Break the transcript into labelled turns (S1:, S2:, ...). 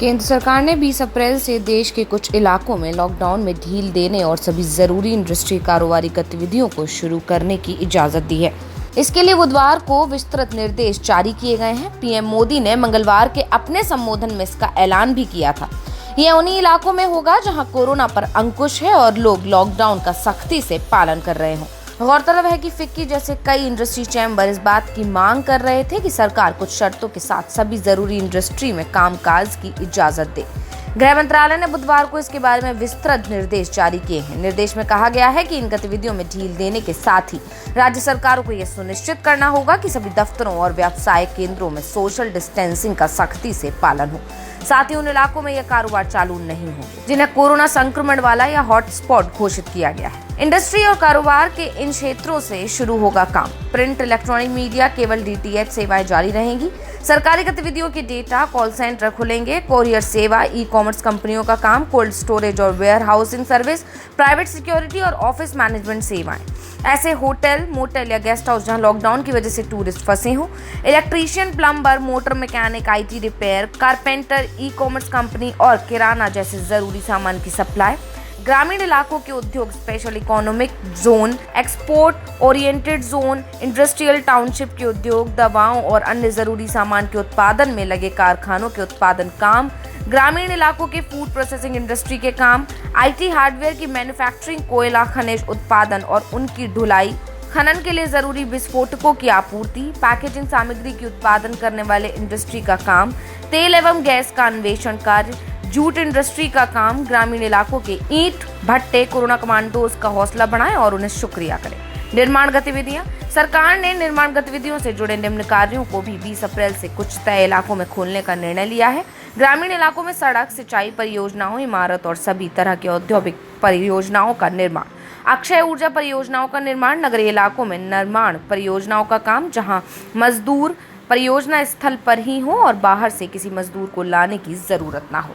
S1: केंद्र सरकार ने 20 अप्रैल से देश के कुछ इलाकों में लॉकडाउन में ढील देने और सभी जरूरी इंडस्ट्री कारोबारी गतिविधियों को शुरू करने की इजाजत दी है। इसके लिए बुधवार को विस्तृत निर्देश जारी किए गए हैं। पीएम मोदी ने मंगलवार के अपने संबोधन में इसका ऐलान भी किया था। यह उन्हीं इलाकों में होगा जहां कोरोना पर अंकुश है और लोग लॉकडाउन का सख्ती से पालन कर रहे हों। गौरतलब है कि फिक्की जैसे कई इंडस्ट्री चैम्बर इस बात की मांग कर रहे थे कि सरकार कुछ शर्तों के साथ सभी जरूरी इंडस्ट्री में कामकाज की इजाजत दे। गृह मंत्रालय ने बुधवार को इसके बारे में विस्तृत निर्देश जारी किए हैं। निर्देश में कहा गया है कि इन गतिविधियों में ढील देने के साथ ही राज्य सरकारों को यह सुनिश्चित करना होगा कि सभी दफ्तरों और व्यवसाय केंद्रों में सोशल डिस्टेंसिंग का सख्ती से पालन हो। साथ ही उन इलाकों में यह कारोबार चालू नहीं हो जिन्हें कोरोना संक्रमण वाला या हॉटस्पॉट घोषित किया गया है। इंडस्ट्री और कारोबार के इन क्षेत्रों से शुरू होगा काम। प्रिंट, इलेक्ट्रॉनिक मीडिया, केवल डीटीएच सेवाएं जारी रहेंगी। सरकारी गतिविधियों के डेटा कॉल सेंटर खुलेंगे। कोरियर सेवा, ई कॉमर्स कंपनियों का काम, कोल्ड स्टोरेज और warehousing service, private security और ऑफिस मैनेजमेंट सेवाएं, ऐसे होटल, मोटल या गेस्ट हाउस जहां लॉकडाउन की वजह से टूरिस्ट फंसे हों, electrician, plumber, motor mechanic, IT repair, carpenter, e commerce company और किराना जैसे जरूरी सामान की सप्लाई, ग्रामीण इलाकों के उद्योग, special economic zone, export oriented zone, industrial township के उद्योग, दवाओं और अन्य जरूरी सामान के उत्पादन में लगे कारखानों के उत्पादन काम, ग्रामीण इलाकों के फूड प्रोसेसिंग इंडस्ट्री के काम, आईटी हार्डवेयर की मैन्युफैक्चरिंग, कोयला खनिज उत्पादन और उनकी ढुलाई, खनन के लिए जरूरी विस्फोटकों की आपूर्ति, पैकेजिंग सामग्री की उत्पादन करने वाले इंडस्ट्री का काम, तेल एवं गैस का अन्वेषण कार्य, जूट इंडस्ट्री का काम, ग्रामीण इलाकों के ईंट भट्टे, कोरोना कमांडोज का हौसला बढ़ाएं और उन्हें शुक्रिया करें। निर्माण गतिविधियां, सरकार ने निर्माण गतिविधियों से जुड़े निम्न कार्यों को भी 20 अप्रैल से कुछ तय इलाकों में खोलने का निर्णय लिया है। ग्रामीण इलाकों में सड़क, सिंचाई परियोजनाओं, इमारत और सभी तरह के औद्योगिक परियोजनाओं का निर्माण, अक्षय ऊर्जा परियोजनाओं का निर्माण, नगरीय इलाकों में निर्माण परियोजनाओं का काम जहां मजदूर परियोजना स्थल पर ही हो और बाहर से किसी मजदूर को लाने की जरूरत ना हो।